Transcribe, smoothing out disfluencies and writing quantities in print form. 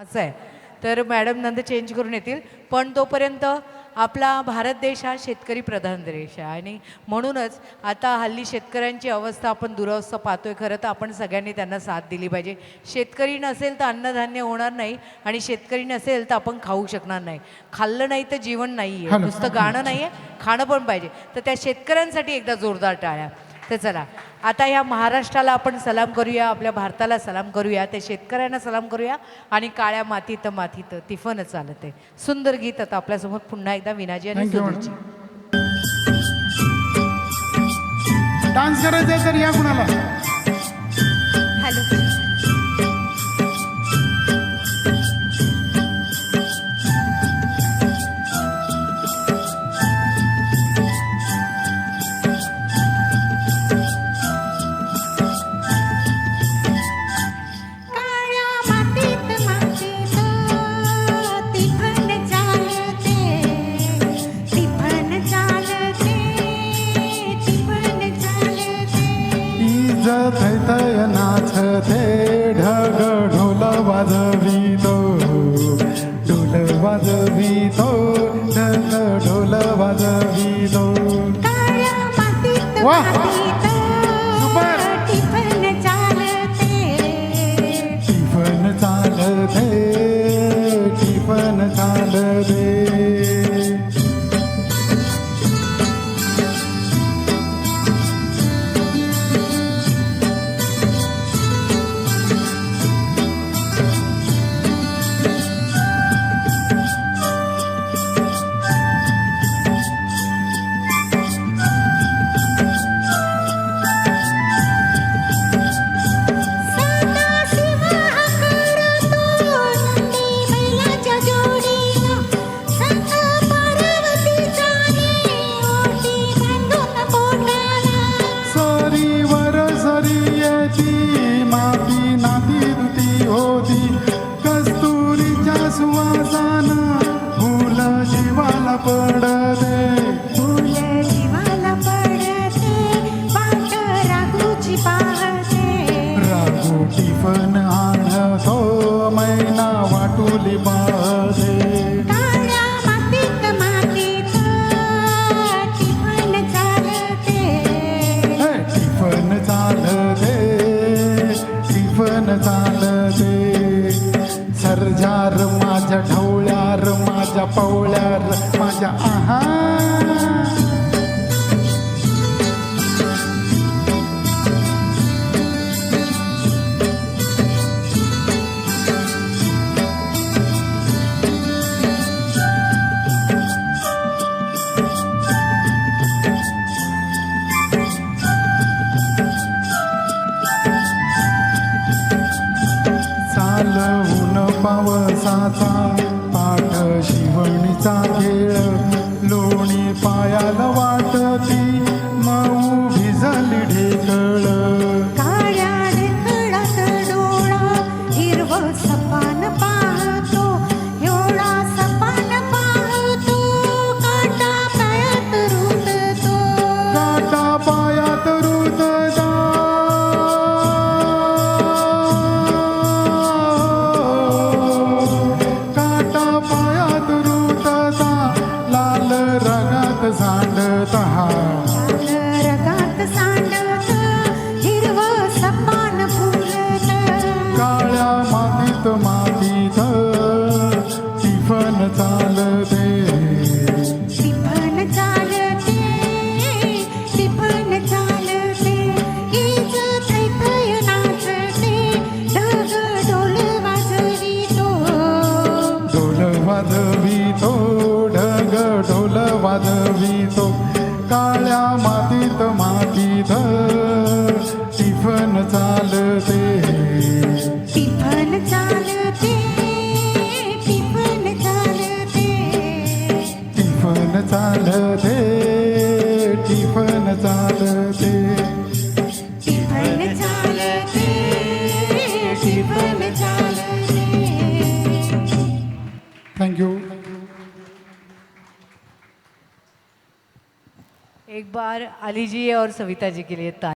असं आहे. तर मॅडम नंतर चेंज करून येतील, पण तोपर्यंत आपला भारत देश हा शेतकरी प्रधान देश आहे आणि म्हणूनच आता हल्ली शेतकऱ्यांची अवस्था आपण दुरावस्था पाहतोय. खरं तर आपण सगळ्यांनी त्यांना साथ दिली पाहिजे. शेतकरी नसेल तर अन्नधान्य होणार नाही आणि शेतकरी नसेल तर आपण खाऊ शकणार नाही. खाल्लं नाही तर जीवन नाही आहे, नुसतं गाणं नाही आहे, खाणं पण पाहिजे. तर त्या शेतकऱ्यांसाठी एकदा जोरदार टाळ्या. तर चला आता ह्या महाराष्ट्राला आपण सलाम करूया, आपल्या भारताला सलाम करूया, त्या शेतकऱ्यांना सलाम करूया आणि काळ्या मातीत मातीत तिफन चालते. सुंदर गीत आता आपल्यासमोर पुन्हा एकदा विनाजी आणि सुधीरजी. डान्स करायचा तर या कुणाला. हॅलो. थैथय नाचते ढग ढोल वाजवितो, ढोल वाजवितो, ढग ढोल वाजवितो. वाह सुपर. टिफन चालते, टिफन चालते, टिफन चालते. कस्तुरीच्या सुवासाना फुल जीवाला पडते, फुल जीवाला पडते. वाट राघूची पाहते, राघू टिफन आणतो, मैना वाटुली पाहते. काळ्या मातीत मातीत टिफन चालते, टिफन चालते, टिफन चालते. सर्जार माझ्या ढवळ्यार, माझ्या पवळ्यार, माझ्या आहा. चालवून पावसाचा पाठ शिवणीचा खेळ, लोणी पायाला वाटती, मऊ भिजली ढेकळ. काळ्या ढेकळात डोळा हिरवं सपान पाहतो, एवढा सपान पाहतो, काटा पायात रुततो, काटा पायात रुततो. सांडत रगात सांडत, हिरवं सपान फुलत, काळ्या मातीत मातीत टिफन चालते, टिफन चालते, टिफन चालते. ईज थैथय नाचते, ढग ढोल वाजवितो, ढोल वाजवितो, ढग ढोल वाजवितो. काळ्या मातीत मातीत टिफन चालते, टिफन चालते, टिफन चालते, टिफन चालते, टिफन चालते, टिफन चालते, टिफन चालते. थँक्यू. एक बार अली जी और सविता जी के लिए